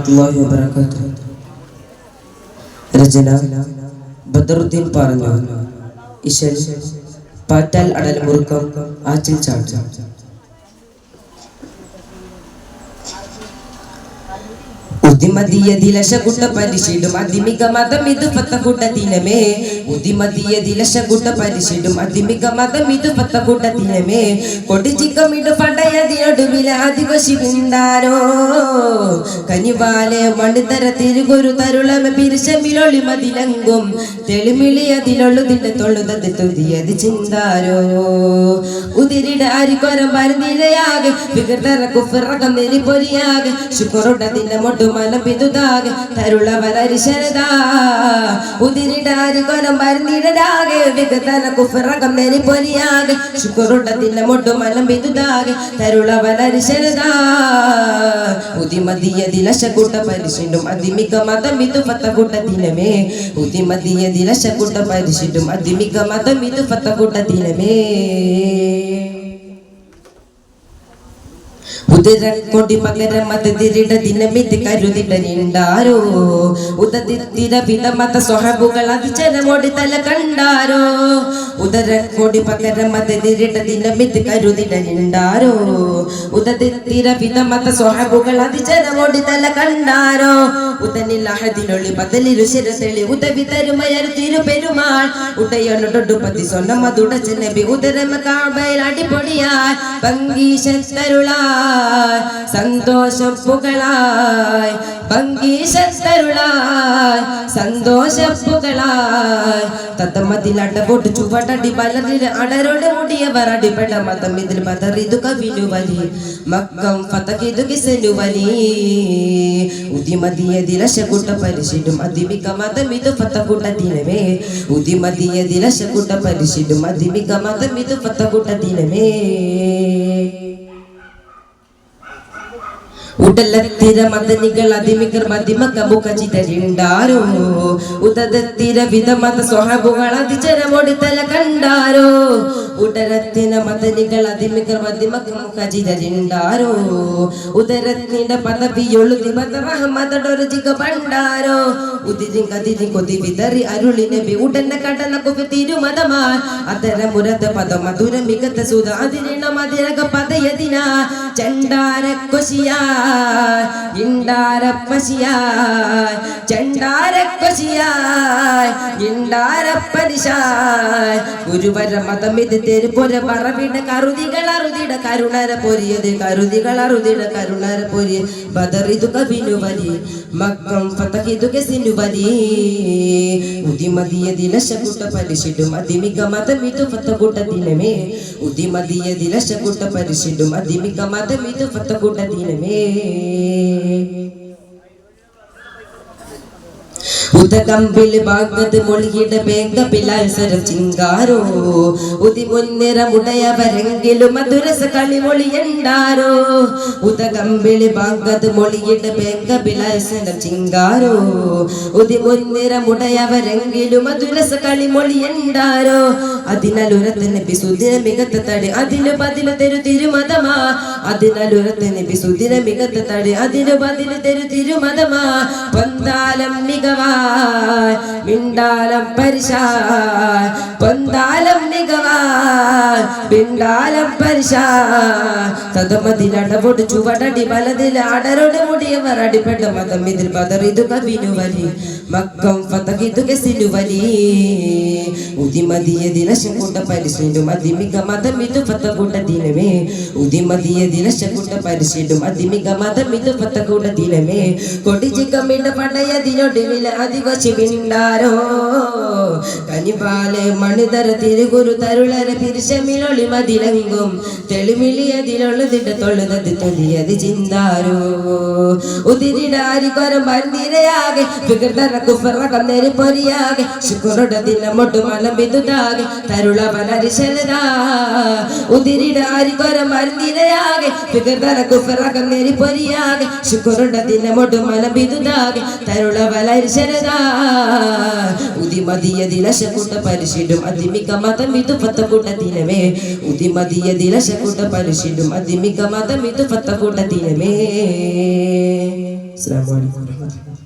വറഹ്മത്തുള്ളാഹി വബറകാതുഹു. രചന ബദറുദ്ദീൻ പറഞ്ഞു. ഇശൽ പാറ്റാൽ അടൽ മുറുക്കം ആച്ചിൽ ചാട്ട്. ഉദിമതിയതിലശകുട്ട പരിശീലും അതിമിക മതം ഇത് ഫത്തകുട്ട ദിനമേ. ഉദിമതിയതിലശകുട്ട പരിശീലും അതിമിക മതം ഇത് ഫത്തകുട്ട ദിനമേ. കൊടിച്ചിക്കമിട് പടയതിനൊടുവില അതിവശിപ്പിണ്ടാരോ കനിവാലെ മണിതര തിരുകൊരു തരുളമ പിരിശമിലൊളി മതിലങ്കും തെളിമിളിയതിലൊള്ളുതിന്റെ തൊള്ളുതത് തുതിയത് ചിന്താരോ. ഉതിരിട അരിക്കൊരം പരന്നിരയാകെ വികൃതര കുഫിറകം നെരിപ്പൊരിയാകെ ശുക്രുടതിന്റെ മൊട്ടു മലപിതുതാകെ തരുളവരരിശരദാ. ഉതിരിടാരികൊരം പരന്നിരയാകെ വികൃതര കുഫിറകം നെരിപ്പൊരിയാകെ ശുക്രുടതിന്റെ മൊട്ടു മലപിതുതാകെ തരുളവരരിശരദാ. ഉദിമതിയതിലശകുട്ട പരിശിടും അതിമിക മതം ഇത് ഫത്തകുട്ട ദിനമേ. ഉദിമതിയതിലശകുട്ട പരിശിടും അതിമിക മതം ഇത് ഫത്തകുട്ട ദിനമേ. ഉദരക്കൊടി പകരം മതതിരിട ദിനമിത് കരുതിടനിണ്ടാരോ. ഉദതിത്തിര വിധമത സ്വഹബുകൾ അതിചരമോടി തല കണ്ടാരോ. ഉദരക്കൊടി പകരം മതതിരിട ദിനമിത് കരുതിടനിണ്ടാരോ. ഉദതിത്തിര വിധമത സ്വഹബുകൾ അതിചരമോടി തല കണ്ടാരോ. ഉദനിൽ അഹദിനൊളി ബദലിരു ശിരസെളി ഉദവി തരുമയർ തിരുപെരുമാൾ ഉടയൊടൊടുപതി സ്വന്നമതുടച്ച നബി ഉദരമ കാബയിൽ അടിപൊളിയായി ഭംഗീശത്തരുളായി സന്തോഷപ്പുകളായി ഭംഗീശത്തരുളായി സന്തോഷപ്പുകളായി. തത്തമതിലടപൊട്ട് ചുവടടി ബലറിൽ അടരോട് മുടിയവർ അടിപെട മതം ഇതിൽ ബദറിതു കവിനു വലി മക്കം ഫതകിതു കിസനു വലി. ഉദിമതിയതിലശകുട്ട പരിശിടും അതിമിക മതം ഇത് ഫത്തകുട്ട ദിനമേ. ഉദിമതിയതിലശകുട്ട പരിശിടും അതിമിക മതം ഇത് ഫത്തകുട്ട ദിനമേ. ഉടലത്തിര മദനികൾ അതിമികർ മതിമക മുഖചിതരിണ്ടാരോ. ഉദത്തിര വിധമത സ്വഹബുകൾ അതിചരമോടി തല കണ്ടാരോ. ഉദരത്തിന മദനികൾ അതിമികർ മതിമക മുഖചിതരിണ്ടാരോ. ഉദരത്തിന്റെ പദവിയൊളുതി ബദറഹ്മതടൊരു ജിഗ പണ്ടാരോ. ഉദിരി കതിരി കൊതി വിതറി അരുളി നബി ഉടനെ കടന കുഫി തിരുമതമാ. അതര മുരത പദ മധുര മികത്ത സുധ അതിരിണ മതിരക പദയതിന ചണ്ടാര കൊശിയായി ഇണ്ടാരപ്പശിയായി ചണ്ടാരക്കൊശിയായി ഇണ്ടാരപ്പരിശായി. ഗുരുവര മതമിത് തെരുപൊര പറവിട കരുതികൾ അറുതിട കരുണര പൊരിയത് കരുതികൾ അറുതിട കരുണര പൊരിയ ബദറിതു കവിനു വലി മക്കം ഫതഹിതു കെസിനു വലി. ഉദിമതിയതിലശകുട്ട പരിശിടും അതിമിക മതം ഇത് ഫത്തകുട്ട ദിനമേ. ഉദിമതിയതിലശകുട്ട പരിശിടും അതിമിക മതം ഇത് ഫത്തകുട്ട ദിനമേ. ഉദകമ്പിൽ ഭാഗത്ത് മൊഴിയിട ബേങ്ക പിലാത്സരം ചിങ്കാരോ. ഉദിമുന്നിറമുടയവരെങ്കിലും മധുരസ കളിമൊഴിയുണ്ടാരോ. ഉദകമ്പിളി ഭാഗത്ത് മൊഴിയിട ബേങ്ക പിലാത്സരം ചിങ്കാരോ. ഉദിമുന്നിറമുടയവരെങ്കിലും മധുരസ കളിമൊഴിയുണ്ടാരോ. അതിനാലുരത്തിന് ബിസുദിന മികത്ത തടി അതിന് ബദില് തെരു തിരുമതമാ. അതിനാലുരത്തിന് ബിസുദിന മികത്ത തടി അതിന് ബദില് തെരു തിരുമതമാ. പൊന്താലം മികവാ മിണ്ടാലം പരിശായ് പൊന്താലം മികവായ് മിണ്ടാലം പരിശായ്. തതമതിലടപൊട് ചുവടടി ബലതിൽ അടരോട് മുടിയവർ അടിപെട്ട മതം ഇതിൽ ബദറിതു കവിനു വലി മക്കം ഫതഹിതു കെസിനു വലി. ഉദിമതിയതിലശകുട്ട പരിശിടും അതിമിക മതം ഇത് ഫത്തകുട്ട ദിനമേ. ഉദിമതിയതിലശകുട്ട പരിശിടും അതിമിക മതം ഇത് ഫത്തകുട്ട ദിനമേ. കൊടിച്ചിക്കമിട പടയതിനൊടുവില അതിവശിപ്പിണ്ടാരോ കനിപാലെ മണിതര തിരുകുരു തരുളര പിരിശമിലൊളി മതിലങ്കും തെളിമിളിയതിലൊള്ളുതിട തൊള്ളുതത് തൊലിയത് ചിന്താരോ. ഉതിരിടാരിക്കൊരം പരന്നിരയാകെ വികൃതര കുഫിറകം നെരിപ്പൊരിയാകെ ശുക്രുടതിന്റെ മൊട്ടു മലപിതുതാകെ തരുളവരരിശരദാ. ഉതിരിടാരിക്കൊരം പരന്നിരയാകെ വികൃതര കുഫിറകം നെരിപ്പൊരിയാകെ ശുക്രുടതിന്റെ മൊട്ടു മലപിതുതാകെ തരുളവരരിശരദാ. ഉദിമതിയതിലശകുട്ട പരിശിടും അതിമിക മതം ഇത് ഫത്തകുട്ട ദിനമേ. ഉദിമതിയതിലശകുട്ട പരിശിടും അതിമിക മതം ഇത് ഫത്തകുട്ട ദിനമേ. അസ്സലാമു അലൈക്കും വറഹ്മത്തുള്ളാഹി